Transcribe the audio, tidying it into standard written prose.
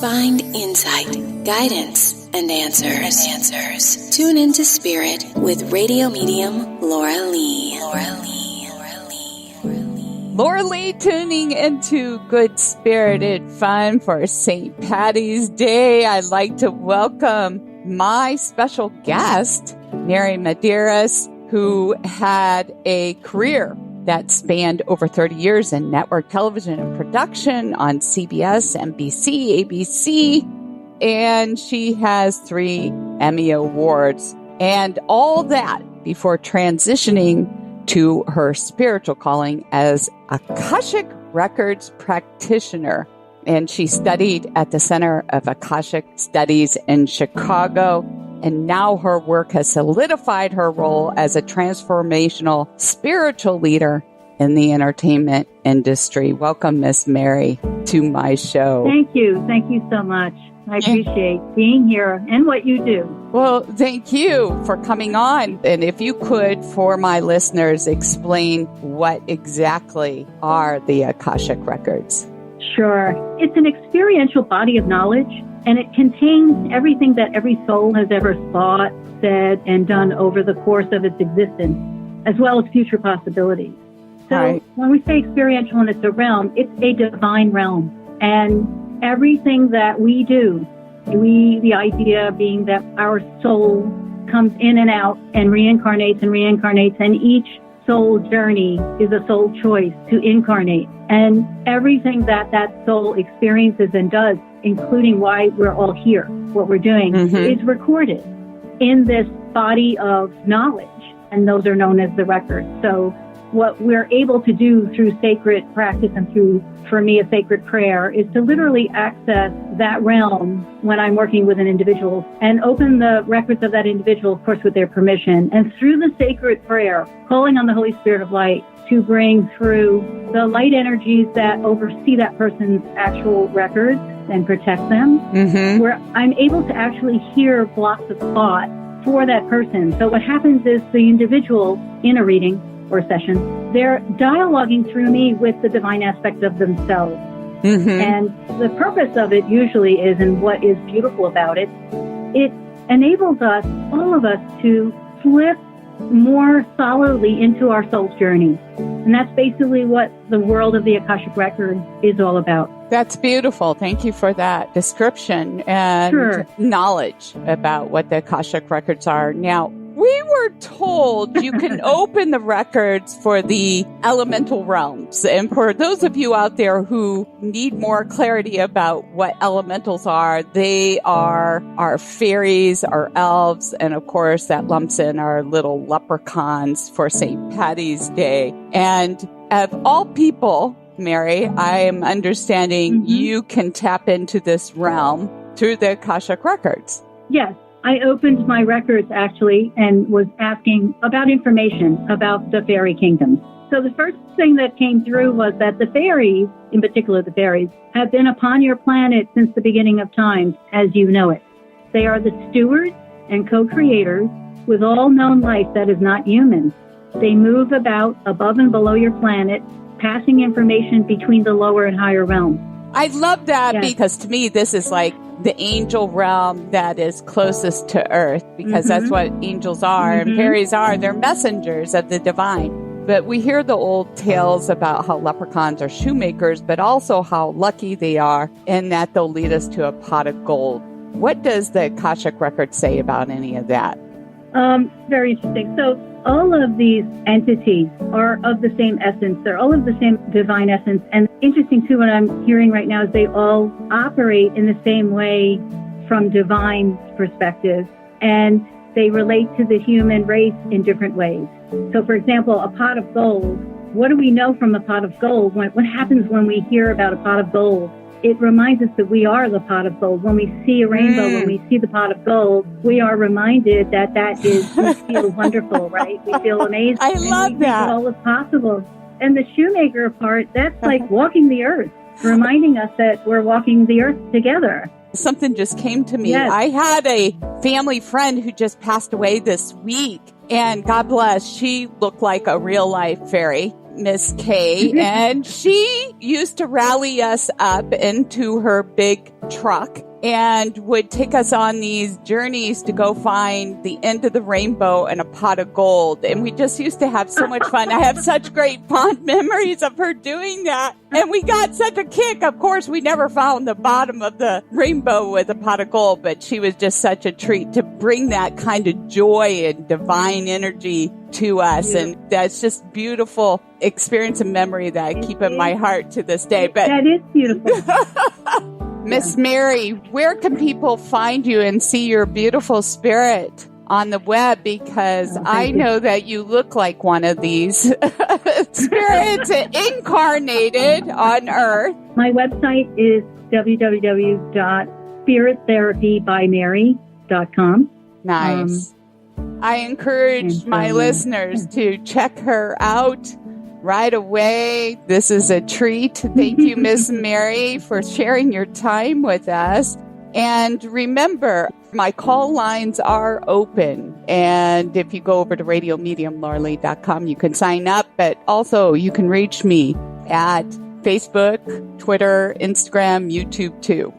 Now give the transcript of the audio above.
Find insight, guidance, and answers. Tune into Spirit with radio medium Laura Lee. Laura Lee tuning into Good Spirited Fun for St. Patty's Day. I'd like to welcome my special guest, Mary Medeiros, who had a career that spanned over 30 years in network television and production on CBS, NBC, ABC, and she has 3 Emmy Awards. And all that before transitioning to her spiritual calling as Akashic Records practitioner. And she studied at the Center of Akashic Studies in Chicago. And now her work has solidified her role as a transformational spiritual leader in the entertainment industry. Welcome, Miss Mary, to my show. Thank you. Thank you so much. I appreciate being here and what you do. Well, thank you for coming on. And if you could, for my listeners, explain what exactly are the Akashic Records. Sure. It's an experiential body of knowledge, and it contains everything that every soul has ever thought, said, and done over the course of its existence, as well as future possibilities. So when we say experiential and it's a realm, it's a divine realm. And everything that we do, the idea being that our soul comes in and out and reincarnates, and each soul journey is a soul choice to incarnate. And everything that soul experiences and does, including why we're all here, what we're doing, is recorded in this body of knowledge. And those are known as the records. So what we're able to do through sacred practice and through, for me, a sacred prayer is to literally access that realm when I'm working with an individual and open the records of that individual, of course, with their permission. And through the sacred prayer, calling on the Holy Spirit of Light to bring through the light energies that oversee that person's actual records and protect them, where I'm able to actually hear blocks of thought for that person. So what happens is the individual in a reading or session, they're dialoguing through me with the divine aspect of themselves. And the purpose of it usually is, and what is beautiful about it, it enables us, all of us, to slip more solidly into our soul's journey. And that's basically what the world of the Akashic Record is all about. That's beautiful. Thank you for that description and knowledge about what the Akashic Records are. Now, we were told you can open the records for the elemental realms. And for those of you out there who need more clarity about what elementals are, they are our fairies, our elves, and of course that lumps in our little leprechauns for St. Patty's Day. And of all people, Mary, I am understanding you can tap into this realm through the Akashic Records. Yes. I opened my records, actually, and was asking about information about the fairy kingdoms. So the first thing that came through was that the fairies, in particular the fairies, have been upon your planet since the beginning of time, as you know it. They are the stewards and co-creators with all known life that is not human. They move about above and below your planet, passing information between the lower and higher realms. I love that because to me, this is like the angel realm that is closest to earth, because that's what angels are and fairies are. They're messengers of the divine. But we hear the old tales about how leprechauns are shoemakers, but also how lucky they are in that they'll lead us to a pot of gold. What does the Akashic Record say about any of that? Very interesting. So all of these entities are of the same essence. They're all of the same divine essence. And interesting, too, what I'm hearing right now is they all operate in the same way from divine perspective. And they relate to the human race in different ways. So, for example, a pot of gold. What do we know from a pot of gold? What happens when we hear about a pot of gold? It reminds us that we are the pot of gold. When we see a rainbow, when we see the pot of gold, we are reminded that we feel wonderful, right? We feel amazing. I love that. All is possible. And the shoemaker part, that's like walking the earth, reminding us that we're walking the earth together. Something just came to me. Yes. I had a family friend who just passed away this week. And God bless, she looked like a real life fairy. Miss Kay, and she used to rally us up into her big truck and would take us on these journeys to go find the end of the rainbow and a pot of gold. And we just used to have so much fun. I have such great fond memories of her doing that. And we got such a kick. Of course, we never found the bottom of the rainbow with a pot of gold, but she was just such a treat to bring that kind of joy and divine energy to us. And that's just beautiful experience and memory that I keep in my heart to this day. But that is beautiful. Miss Mary, where can people find you and see your beautiful spirit on the web? Because I know that you look like one of these spirits incarnated on Earth. My website is www.spirittherapybymary.com. Nice. I encourage my listeners to check her out right away. This is a treat. Thank you, Miss Mary, for sharing your time with us. And remember, my call lines are open. And if you go over to radiomediumlorelei.com, you can sign up. But also, you can reach me at Facebook, Twitter, Instagram, YouTube, too.